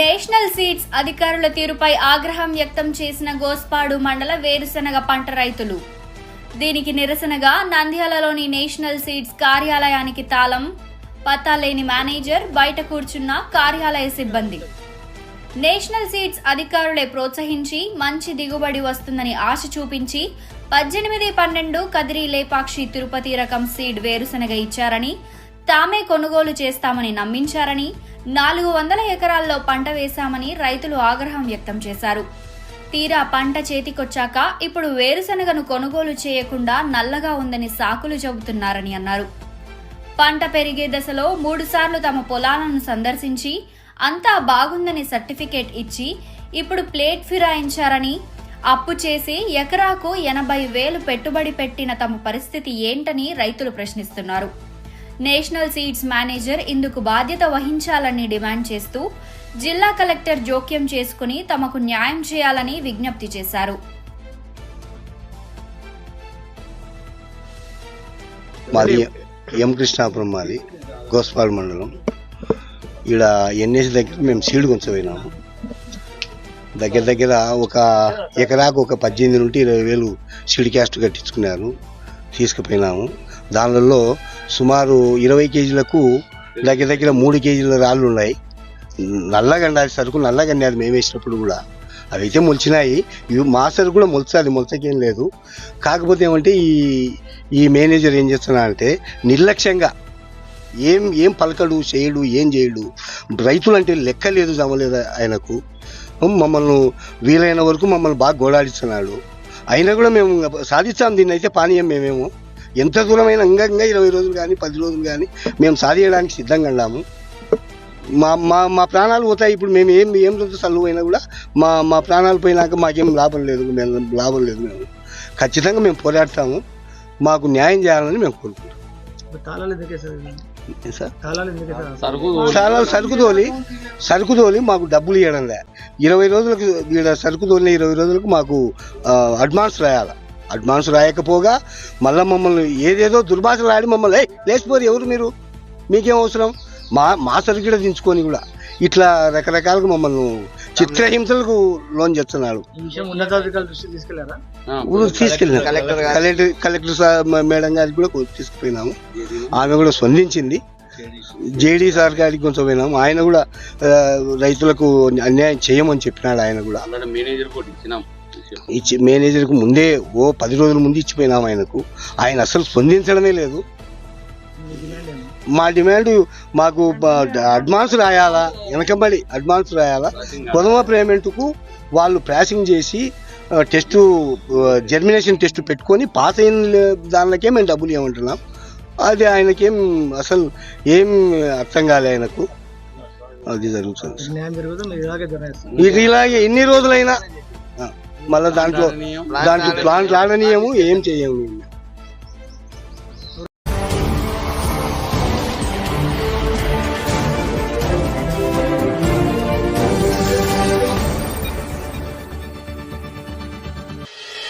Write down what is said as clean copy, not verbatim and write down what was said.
National seeds అధికారుల తీరుపై ఆగ్రహం వ్యక్తం చేసిన గోస్పాడు మండల వేరుశనగ పంట రైతులు. దీనికి నిరసనగా నంద్యాలలోని నేషనల్ సీడ్స్ కార్యాలయానికి తాళం, పత్తా లేని మేనేజర్, బయట కూర్చున్న కార్యాలయ సిబ్బంది. నేషనల్ సీడ్స్ అధికారులే ప్రోత్సహించి మంచి దిగుబడి వస్తుందని ఆశ చూపించి 18-12 కదిరి లేపాక్షి తిరుపతి రకం సీడ్ వేరుశనగ ఇచ్చారని, తామే కొనుగోలు చేస్తామని నమ్మించారని, 400 ఎకరాల్లో పంట వేశామని రైతులు ఆగ్రహం వ్యక్తం చేశారు. తీరా పంట చేతికొచ్చాక ఇప్పుడు వేరుశనగను కొనుగోలు చేయకుండా నల్లగా ఉందని సాకులు చెబుతున్నారని అన్నారు. పంట పెరిగే దశలో 3 సార్లు తమ పొలాలను సందర్శించి అంతా బాగుందని సర్టిఫికేట్ ఇచ్చి ఇప్పుడు ప్లేట్ ఫిరాయించారని, అప్పు చేసి ఎకరాకు 80,000 పెట్టుబడి పెట్టిన తమ పరిస్థితి ఏంటని రైతులు ప్రశ్నిస్తున్నారు. నేషనల్ సీడ్స్ మేనేజర్ ఇందుకు బాధ్యత వహించాలని డిమాండ్ చేస్తూ జిల్లా కలెక్టర్ జోక్యం చేసుకుని తమకు న్యాయం చేయాలని విజ్ఞప్తి చేశారు. మాది ఎం కృష్ణాపురం, మాది గోస్పాల్ మండలం. ఈడ ఎన్ఎస్ దగ్గర మేము సీడ్ కొంచెం దగ్గర ఒక ఎకరాకు ఒక 18 నుండి 20,000 సీడ్ క్యాస్ట్ కట్టించుకున్నారు, తీసుకుపోయినాము. దానిలో సుమారు 20 కేజీలకు దగ్గర 3 కేజీల రాళ్ళు ఉన్నాయి. నల్లగండాది సరుకు, నల్లగండాది మేము వేసినప్పుడు కూడా అవి అయితే మొలిచినాయి. ఇవి మా సరుకు కూడా మొలచాలి, మొలచకేం లేదు. కాకపోతే ఏమంటే ఈ మేనేజర్ ఏం చేస్తున్నా అంటే నిర్లక్ష్యంగా ఏం పలకడు, చేయడు, ఏం చేయడు. రైతులు అంటే లెక్క లేదు, జమలేదు ఆయనకు. మమ్మల్ని వీలైన వరకు మమ్మల్ని బాగా గోడాడిస్తున్నాడు. అయినా కూడా మేము సాధిస్తాం దీన్ని, అయితే పానీయం మేమేమో ఎంత దూరమైన ఇంకా 20 రోజులు కానీ 10 రోజులు కానీ మేము సాధించడానికి సిద్ధంగా ఉన్నాము. మా ప్రాణాలు పోతాయి. ఇప్పుడు మేము ఏం రోజు సల్లు అయినా కూడా మా ప్రాణాలు పోయినాక మాకేం లాభం లేదు. మేము ఖచ్చితంగా మేము పోరాడతాము. మాకు న్యాయం చేయాలని మేము కోరుకుంటాం. సరుకు తోలి మాకు డబ్బులు ఇవ్వడం లే. 20 రోజులకు సరుకు తోలిన 20 రోజులకు మాకు అడ్వాన్స్ రాయాలి. అడ్వాన్స్ రాయకపోగా మళ్ళీ మమ్మల్ని ఏదేదో దుర్భాషలు ఆడి మమ్మల్ని లేచిపోరు, ఎవరు మీరు, మీకేం అవసరం, మా సరుకుడ దించుకొని కూడా ఇట్లా రకరకాలుగా మమ్మల్ని చిత్రహింసలకు లోన్ చేస్తున్నాడు. తీసుకెళ్ళినా కలెక్టర్ మేడం గారికి కూడా తీసుకుపోయినాము. ఆమె కూడా స్పందించింది. జేడీ సార్ గారికి కొంచెం పోయినాము. ఆయన కూడా రైతులకు అన్యాయం చేయమని చెప్పినాడు. ఆయన కూడా మేనేజర్కు ముందే 10 రోజుల ముందు ఇచ్చిపోయినాము ఆయనకు. ఆయన అసలు స్పందించడమే లేదు. మా డిమాండ్ మాకు అడ్వాన్స్ రాయాలా, వెనకబడి అడ్వాన్స్ రాయాలా. ప్రథమ పేమెంట్కు వాళ్ళు ప్రాసింగ్ చేసి టెస్టు, జర్మినేషన్ టెస్ట్ పెట్టుకొని పాస్ అయిన దానికే మేము డబ్బులు ఇవ్వమంటున్నాం. అది ఆయనకేం అసలు ఏం అర్థం కాలే ఆయనకు. అది జరుగుతుంది. ఇది ఇలాగే ఎన్ని రోజులైనా మళ్ళీ దాంట్లో ప్లాంట్ రాడనీయము, ఏం చేయము.